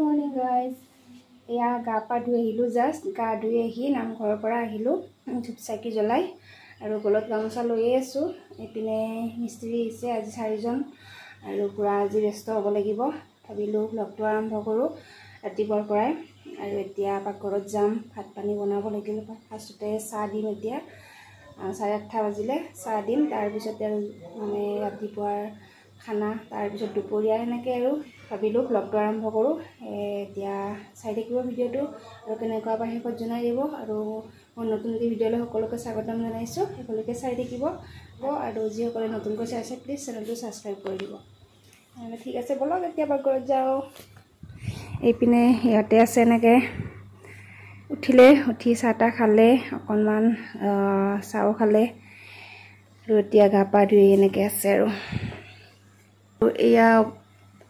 morning guys. এয়া গা পা ধুই আহিলো জাস্ট গা ধুই আহি নামঘৰৰ পৰা আহিলো ধূপ চাকি জ্বলাই আৰু গলত গামোচা লৈ আছো এপিনে মিস্ত্ৰী আছে আজি 4 জন আৰু পুৰা আজি ব্যস্ত হ'ব লাগিব ভাবিলো ব্লগটো আৰম্ভ কৰো ৰাতিপুৱাৰ পৰাই আৰু এতিয়া পাকঘৰত যাম ভাত পানী বনাব লাগিব ফাৰ্ষ্টতে চাহ দিম এতিয়া 8:30 বাজিলে চাহ দিম তাৰ পিছতে মানে ৰাতিপুৱাৰ খানা তাৰ পিছত দুপৰীয়া এনেকৈ আৰু ভাবিলো ব্লগটো আৰম্ভ কৰো এতিয়া চাই থাকিব ভিডিওটো আৰু কেনেকুৱা পাই শেষত জনাই দিব আৰু মই নতুন ভিডিওলৈ সকলোকে স্বাগতম জনাইছো সকলোকে চাই থাকিব আৰু যিসকলে নতুনকৈ চাইছে প্লিজ চেনেলটো সাবস্ক্ৰাইব কৰি দিব ঠিক আছে বলক এতিয়া পাকঘৰত যাও এইপিনে ইয়াতে আছে এনেকৈ উঠি চাহটা খালে অকণমান চাও খালে আৰু এতিয়া গা পা ধুই এনেকৈ আছে আৰু এয়া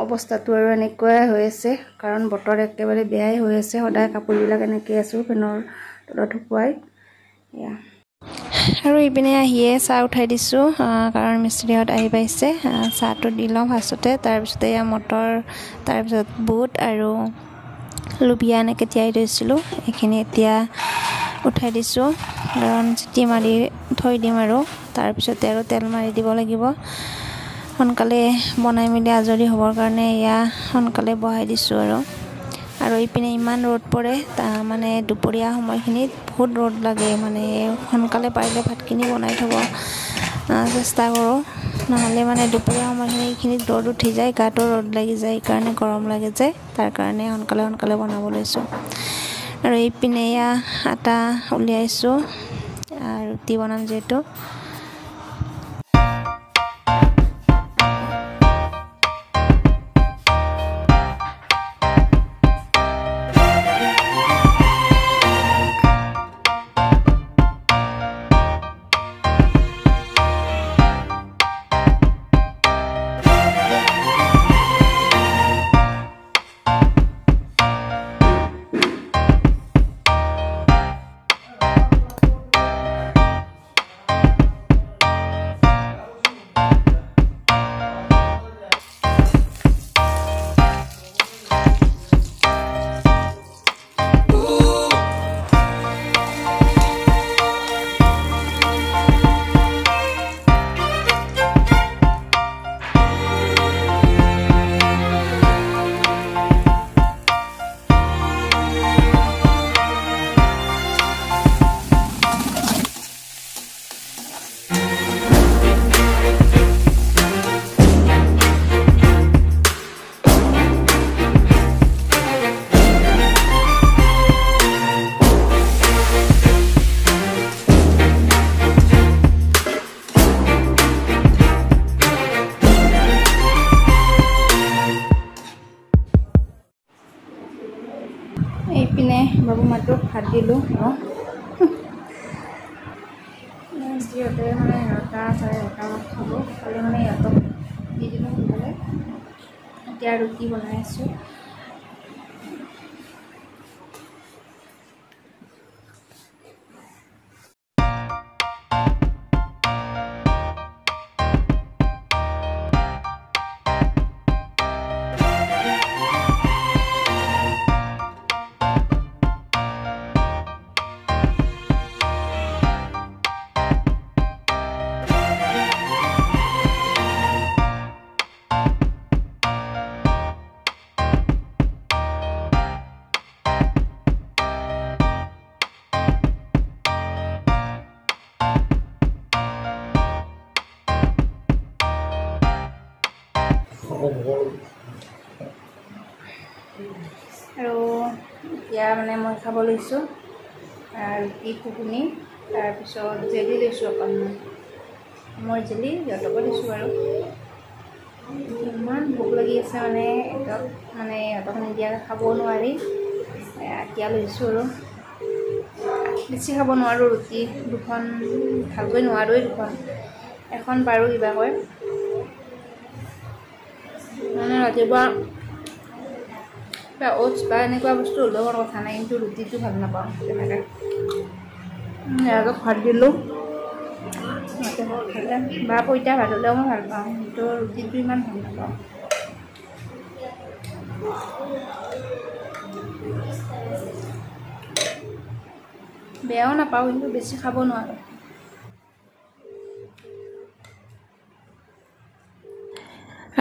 অৱস্থাটো আৰু এনেকৈ হৈ আছে কাৰণ বতৰ একেবাৰে বেয়াই হৈ আছে সদায় কাপোৰবিলাক এনেকৈ আছো ফেনৰ তলত শুকুৱাই এয়া আৰু ইপিনে আহিয়ে চাহ উঠাই দিছো কাৰণ মিস্ত্ৰীহঁত আহি পাইছে চাহটো দি লওঁ ফাৰ্ষ্টতে তাৰপিছতে এয়া মটৰ তাৰপিছত বুট আৰু লুবিয়া এনেকৈ তিয়াই থৈছিলোঁ এইখিনি এতিয়া উঠাই দিছোঁ কাৰণ চিটি মাৰি থৈ দিম আৰু তাৰপিছতে আৰু তেল মাৰি দিব লাগিব সোনকালে বনাই মেলি আজৰি হ'বৰ কাৰণে এয়া সোনকালে বহাই দিছোঁ আৰু ইপিনে ইমান ৰ'দ পৰে মানে দুপৰীয়া সময়খিনিত বহুত ৰ'দ লাগে মানে সোনকালে পাৰিলে ভাতখিনি বনাই থ'ব চেষ্টা কৰোঁ নহ'লে মানে দুপৰীয়া সময়খিনিত ৰ'দ উঠি যায় গাটো ৰ'দ লাগি যায় সেইকাৰণে গৰম লাগে যে তাৰ কাৰণে সোনকালে বনাব লৈছোঁ আৰু ইপিনে এয়া আটা উলিয়াইছোঁ ৰুটি বনাম যিহেতু এইপিনে বাবু মাতোক ভাত দিলোঁ সিহঁতে মানে 9:30 খাব খালি মানে সিহঁতক দি দিলোঁ সোনকালে এতিয়া ৰুটি বনাই আছোঁ আৰু এতিয়া মানে মই খাব লৈছোঁ ৰুটি ঘুগুনি তাৰপিছত জেলি লৈছোঁ অকণমান মই জেলি সিহঁতকো দিছোঁ আৰু ইমান ভোক লাগি আছে মানে একদম মানে সিহঁতক নিদিয়াকৈ খাব নোৱাৰি এতিয়া লৈছোঁ আৰু বেছি খাব নোৱাৰোঁ ৰুটি দুখন ভালকৈ নোৱাৰোঁৱেই দুখন এখন পাৰোঁ কিবাকৈ মানে ৰাতিপুৱা ওটছ বা এনেকুৱা বস্তু হ'লেও কথা নাই কিন্তু ৰুটিটো ভাল নাপাওঁ তেনেকৈ সিহঁতক ভাত দিলোঁ সিহঁতে ভাত খালে বা পইতা ভাত হ'লেও মই ভাল পাওঁ কিন্তু ৰুটিটো ইমান ভাল নাপাওঁ বেয়াও নাপাওঁ কিন্তু বেছি খাব নোৱাৰোঁ।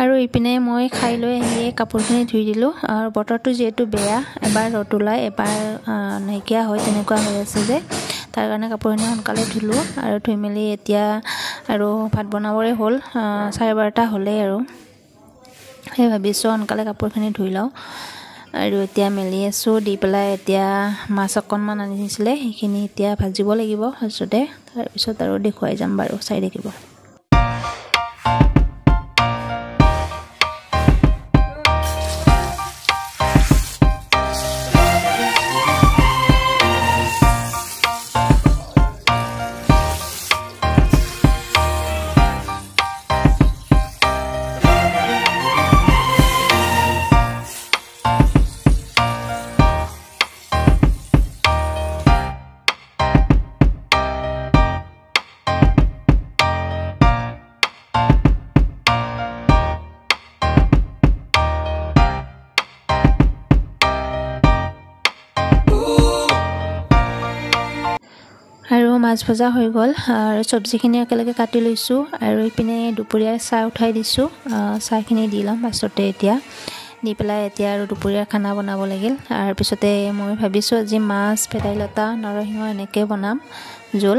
আৰু ইপিনে মই খাই লৈ আহিয়ে কাপোৰখিনি ধুই দিলোঁ। আৰু বতৰটো যিহেতু বেয়া, এবাৰ ৰ'দ ওলাই এবাৰ নাইকিয়া হয়, তেনেকুৱা হৈ আছে যে, তাৰ কাৰণে কাপোৰখিনি সোনকালে ধুলোঁ। আৰু ধুই মেলি এতিয়া আৰু ভাত বনাবৰে হ'ল, 12:30 হ'লেই আৰু সেই ভাবিছোঁ সোনকালে কাপোৰখিনি ধুই লওঁ। আৰু এতিয়া মেলি আছোঁ, দি পেলাই এতিয়া মাছ অকণমান আনিছিলে, সেইখিনি এতিয়া ভাজিব লাগিব ফাৰ্ষ্টতে, তাৰপিছত আৰু দেখুৱাই যাম বাৰু, চাই থাকিব। আৰু মাছ ভজা হৈ গ'ল, আৰু চব্জিখিনি একেলগে কাটি লৈছোঁ। আৰু ইপিনে দুপৰীয়াৰ চাহ উঠাই দিছোঁ, চাহখিনি দি ল'ম পাছতে। এতিয়া দি পেলাই এতিয়া আৰু দুপৰীয়াৰ খানা বনাব লাগিল। তাৰপিছতে মই ভাবিছোঁ আজি মাছ, ভেদাইলতা, নৰসিংহ এনেকৈ বনাম জোল।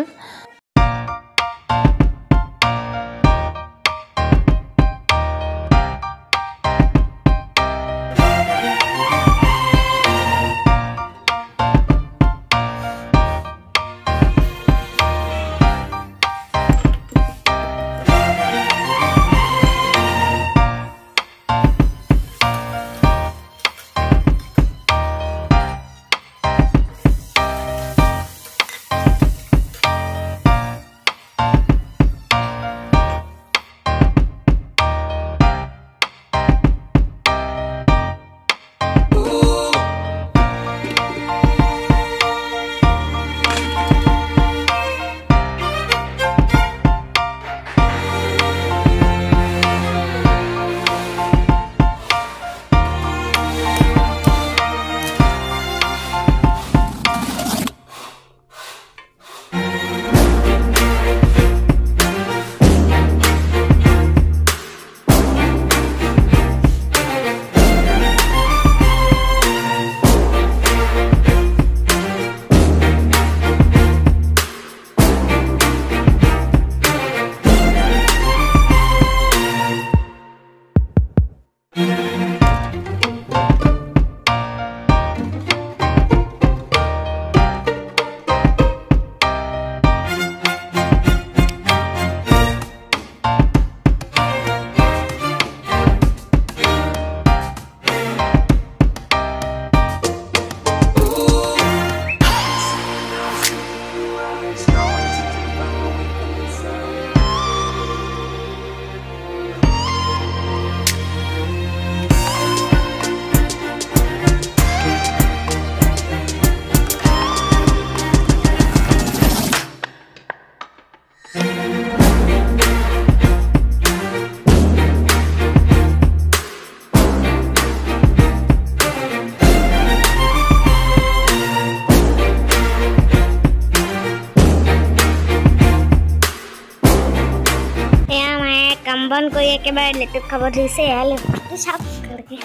বন কৰি একেবাৰে লেটুক খাব ধৰিছে। এয়া লেটুকটো চাওক ভালকে।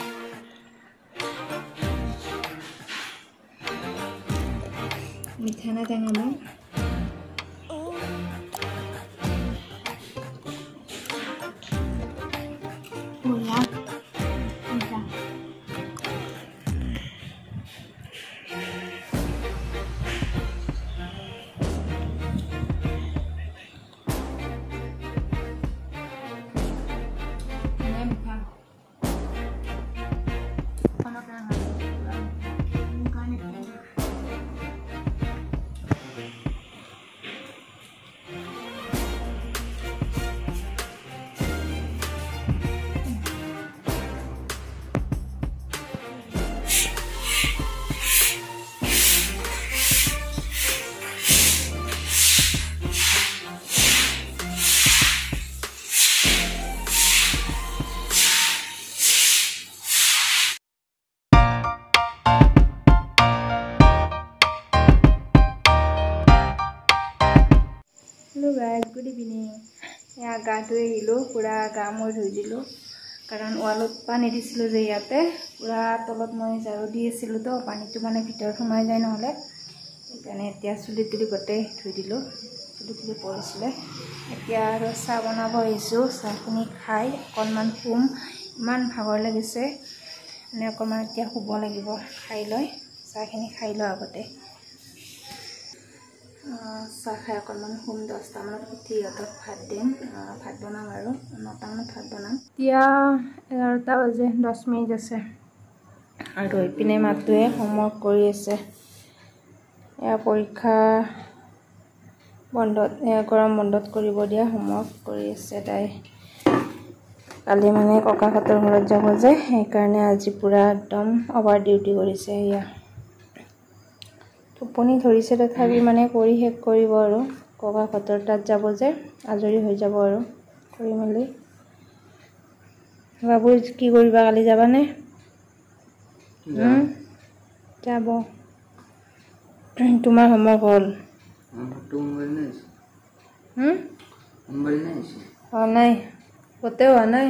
মিঠা না টেঙা না? বঢ়িয়া মিঠা। हेलो गाइस गुड इवनिंग या गा धुई আহিলো পুরা গা মই ধুই দিলো কাৰণ ওয়ালত পানী দিছিলো যে ইয়াতে পুৰা তলত মই ঝাৰু দি আছিল তো পানীটো মানে ভিতৰত সোমাই যায় নহলে সেইকাৰণে এতিয়া চুলি তুলি গতে ধুই দিলো চুলি তুলি পৰিছিলে এতিয়া আৰু চাহ বনাব আহিছো চাহখিনি খাই অকণমান শুম ইমান ভাগৰ লাগিছে মানে অকণমান এতিয়া শুব লাগিব খাই লৈ চাহখিনি খাই লো আগতে চাহ খাই অকণমান শুম 10টা মানত উঠি ইহঁতক ভাত দিম ভাত বনাম আৰু 9টা মানত ভাত বনাম এতিয়া 11টা বাজে 10 মিনিট আছে আৰু ইপিনে মাতুৱে হোমৱৰ্ক কৰি আছে এয়া পৰীক্ষা বন্ধত গৰম বন্ধত কৰিব দিয়া হোমৱৰ্ক কৰি আছে তাই কালি মানে ককাহঁতৰ ঘৰত যাব যে সেইকাৰণে আজি পুৰা একদম অভাৰ ডিউটি কৰিছে ইয়া টোপনি ধৰিছে তথাপি মানে কৰি শেষ কৰিব আৰু ককাহঁতৰ তাত যাব যে আজৰি হৈ যাব আৰু কৰি মেলি বাবু কি কৰিবা কালি যাবানে যাব তোমাৰ হোমৱৰ্ক হ'ল নাই কতে হোৱা নাই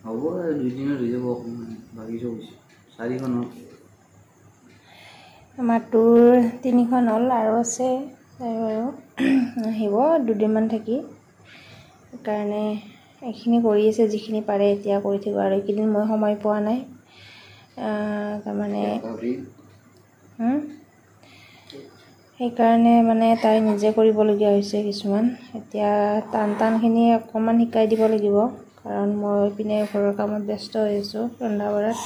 হ'ব 2 দিনৰ হৈ যাব ভাবিছো 4খন মাটোৰ 3খন হ'ল আৰু আছে আৰু আহিব 2 দিনমান থাকি সেইকাৰণে এইখিনি কৰি আছে যিখিনি পাৰে এতিয়া কৰি থাকিব আৰু এইকেইদিন মই সময় পোৱা নাই তাৰমানে সেইকাৰণে মানে তাই নিজে কৰিবলগীয়া হৈছে কিছুমান এতিয়া টানখিনি অকণমান শিকাই দিব লাগিব কাৰণ মই পিনে ঘৰৰ কামত ব্যস্ত হৈ আছোঁ ৰন্ধা বঢ়াত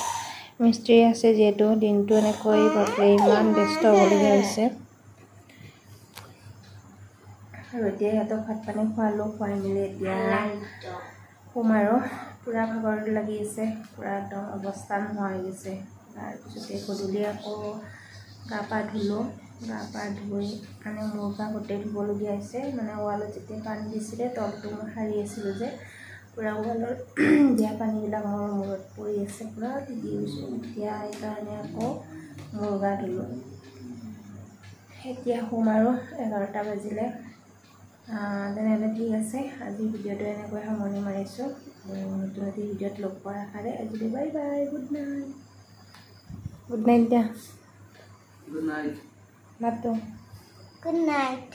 মিস্ত্ৰী আছে যেহেতু দিনটো এনেকৈ বাপৰে ইমান ব্যস্ত হ'বলগীয়া হৈছে আৰু এতিয়া সিহঁতক ভাত পানী খোৱালো খুৱাই মেলি এতিয়া শুম আৰু পুৰা ভাগৰ লাগি আছে পুৰা একদম অৱস্থা নোহোৱা হৈ গৈছে তাৰপিছতে গধূলি আকৌ গা পা ধুলোঁ গা পা ধুই মানে মোৰ গা গোটেই ধুবলগীয়া হৈছে মানে ৱালত যেতিয়া পানী দিছিলে তলটো মই সাৰি আছিলোঁ যে পুৰা ৱালৰ দিয়া পানীবিলাক মোৰ মূৰত পৰি আছে পুৰা দি গৈছোঁ এতিয়া সেইকাৰণে আকৌ মোৰ গা ধুলোঁ এতিয়া শুম আৰু 11টা বাজিলে তেনেহ'লে ঠিক আছে আজি ভিডিঅ'টো এনেকৈ সামৰণি মাৰিছোঁ নতুন ভিডিঅ'ত লগ পোৱাৰ আশাৰে আজি বাই বাই গুড নাইট দিয়া Good night. Matu. Good night.